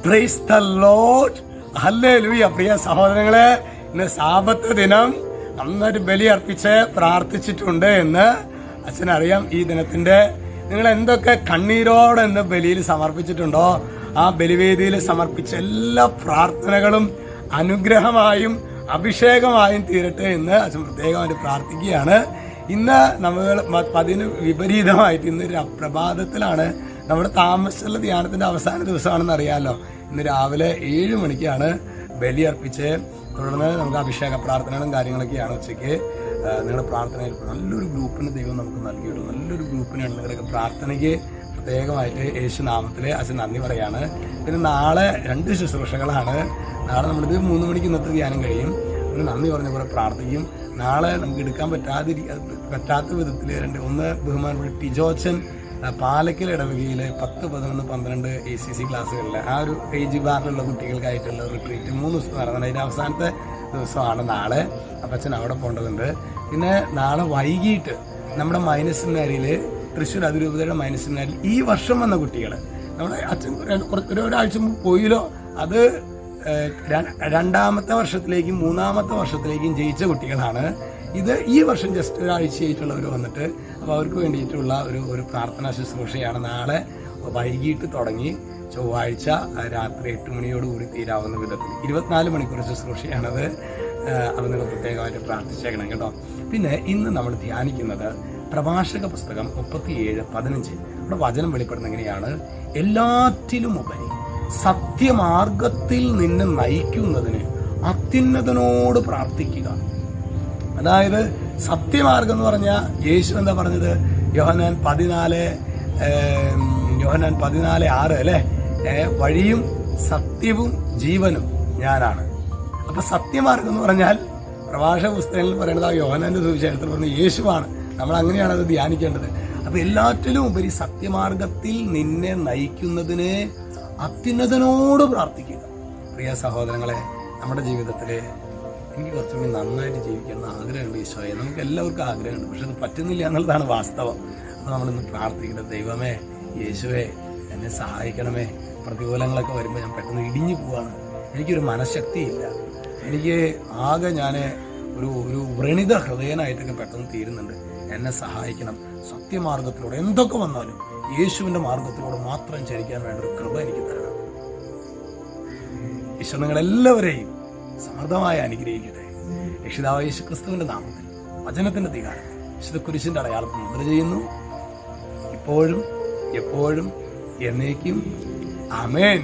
Praise the Lord. Hallelujah. പ്രിയ സഹോദരങ്ങളെ, ഇന്ന് Sabbath ദിനം നന്നായിട്ട് ബലി അർപ്പിച്ച് പ്രാർത്ഥിച്ചിട്ടുണ്ട് എന്ന് അച്ഛനറിയാം. ഈ ദിനത്തിന്റെ നിങ്ങൾ എന്തൊക്കെ കണ്ണീരോടെ എന്ന് ബലിയിൽ സമർപ്പിച്ചിട്ടുണ്ടോ, ആ ബലിവേദിയിൽ സമർപ്പിച്ച എല്ലാ പ്രാർത്ഥനകളും അനുഗ്രഹമായും അഭിഷേകമായും തീരട്ടെ എന്ന് അച്ഛൻ പ്രത്യേകമായിട്ട് പ്രാർത്ഥിക്കുകയാണ്. ഇന്ന് നമ്മൾ അതിന് വിപരീതമായിട്ട് ഇന്ന് പ്രഭാതത്തിലാണ് നമ്മുടെ താമസിച്ചുള്ള ധ്യാനത്തിന്റെ അവസാന ദിവസമാണെന്ന് അറിയാമല്ലോ. ഇന്ന് രാവിലെ 7 മണിക്കാണ് ബലി അർപ്പിച്ച് തുടർന്ന് നമുക്ക് അഭിഷേക പ്രാർത്ഥനകളും കാര്യങ്ങളൊക്കെയാണ് ഉച്ചയ്ക്ക്. നിങ്ങളുടെ പ്രാർത്ഥനയിൽ നല്ലൊരു ഗ്രൂപ്പിന് ദൈവം നമുക്ക് നൽകിയിട്ടുള്ളൂ. നല്ലൊരു ഗ്രൂപ്പിനാണ് നിങ്ങളുടെ പ്രാർത്ഥനയ്ക്ക് പ്രത്യേകമായിട്ട് യേശുനാമത്തിൽ അച്ഛൻ നന്ദി പറയാണ്. പിന്നെ നാളെ 2 ശുശ്രൂഷകളാണ്. നാളെ നമ്മളിത് 3 മണിക്ക് ഇന്നത്തെ ധ്യാനം കഴിയും. പിന്നെ നന്ദി പറഞ്ഞ പോലെ പ്രാർത്ഥിക്കും. നാളെ നമുക്ക് എടുക്കാൻ പറ്റാത്ത വിധത്തിൽ ഒന്ന് ബഹുമാനപ്പെട്ട ടിജോച്ചൻ പാലക്കൽ ഇടവകയിൽ 10, 11, 12 ACC ക്ലാസ്സുകളിൽ ആ ഒരു ഏജ് ബാറിലുള്ള കുട്ടികൾക്കായിട്ടുള്ള റിട്രീറ്റ് 3 ദിവസം നടന്നത്. അതിൻ്റെ അവസാനത്തെ ദിവസമാണ് നാളെ. അപ്പം അച്ഛൻ അവിടെ പോകേണ്ടതുണ്ട്. പിന്നെ നാളെ വൈകിട്ട് നമ്മുടെ മൈനസ് സെമിനാരിയിൽ തൃശ്ശൂർ അതിരൂപതയുടെ മൈനസ് സെമിനാരിൽ ഈ വർഷം വന്ന കുട്ടികൾ നമ്മുടെ അച്ഛൻ ഒരാഴ്ച മുമ്പ് പോയില്ലോ, അത് 2ാമത്തെ വർഷത്തിലേക്കും 3ാമത്തെ വർഷത്തിലേക്കും ജയിച്ച കുട്ടികളാണ്. ഇത് ഈ വർഷം ജസ്റ്റ് ഒരാഴ്ചയായിട്ടുള്ളവർ വന്നിട്ട് അപ്പോൾ അവർക്ക് വേണ്ടിയിട്ടുള്ള ഒരു പ്രാർത്ഥനാ ശുശ്രൂഷയാണ് നാളെ വൈകിട്ട് തുടങ്ങി ചൊവ്വാഴ്ച രാത്രി 8 മണിയോടുകൂടി തീരാവുന്ന വിധത്തിൽ 24 മണിക്കൂർ ശുശ്രൂഷയാണത്. അത് നിങ്ങൾ പ്രത്യേകമായിട്ട് പ്രാർത്ഥിച്ചേക്കണം കേട്ടോ. പിന്നെ ഇന്ന് നമ്മൾ ധ്യാനിക്കുന്നത് പ്രഭാഷക പുസ്തകം 37:15. നമ്മുടെ വചനം വെളിപ്പെടുന്ന എങ്ങനെയാണ്? എല്ലാറ്റിലും ഉപരി സത്യമാർഗത്തിൽ നിന്നെ നയിക്കുന്നതിന് അത്യുന്നതനോട് പ്രാർത്ഥിക്കുക. അതായത് സത്യമാർഗം എന്ന് പറഞ്ഞാൽ യേശു എന്താ പറഞ്ഞത്? യോഹന്നാൻ 14:6 അല്ലേ? വഴിയും സത്യവും ജീവനും ഞാനാണ്. അപ്പൊ സത്യമാർഗം എന്ന് പറഞ്ഞാൽ പ്രഭാഷക പുസ്തകങ്ങളിൽ പറയുന്നത് യോഹന്നാന്റെ സുവിശേഷത്തിൽ പറഞ്ഞ യേശുവാണ്. നമ്മൾ അങ്ങനെയാണ് അത് ധ്യാനിക്കേണ്ടത്. അപ്പൊ എല്ലാറ്റിലും ഉപരി സത്യമാർഗത്തിൽ നിന്നെ നയിക്കുന്നതിന് അത്യുന്നതനോട് പ്രാർത്ഥിക്കുക. പ്രിയ സഹോദരങ്ങളെ, നമ്മുടെ ജീവിതത്തില് എനിക്ക് കുറച്ചുകൂടി നന്നായിട്ട് ജീവിക്കണം ആഗ്രഹമുണ്ട് ഈശോയെ. നമുക്ക് എല്ലാവർക്കും ആഗ്രഹമുണ്ട്, പക്ഷെ അത് പറ്റുന്നില്ല എന്നുള്ളതാണ് വാസ്തവം. അപ്പോൾ നമ്മളിന്ന് പ്രാർത്ഥിക്കുന്നത്, ദൈവമേ, യേശുവേ, എന്നെ സഹായിക്കണമേ. പ്രതികൂലങ്ങളൊക്കെ വരുമ്പോൾ ഞാൻ പെട്ടെന്ന് ഇടിഞ്ഞു പോവാണ്. എനിക്കൊരു മനഃശക്തിയില്ല. എനിക്ക് ആകെ ഞാൻ ഒരു വ്രണിത ഹൃദയനായിട്ടൊക്കെ പെട്ടെന്ന് തീരുന്നുണ്ട്. എന്നെ സഹായിക്കണം. സത്യമാർഗത്തിലൂടെ എന്തൊക്കെ വന്നാലും യേശുവിൻ്റെ മാർഗത്തിലൂടെ മാത്രം ചരിക്കാൻ വേണ്ട ഒരു കൃപ എനിക്ക് തരണം. ഈശോ നിങ്ങളെല്ലാവരെയും സമൃദ്ധമായി അനുഗ്രഹിക്കട്ടെ. രക്ഷിതാവായ യേശു ക്രിസ്തുവിന്റെ നാമത്തിൽ വചനത്തിന്റെ അധികാരത്തിൽ വിശുദ്ധ കുരിശിന്റെ അടയാളത്തിൽ മുദ്ര ചെയ്യുന്നു. ഇപ്പോഴും എപ്പോഴും എന്നേക്കും ആമേൻ.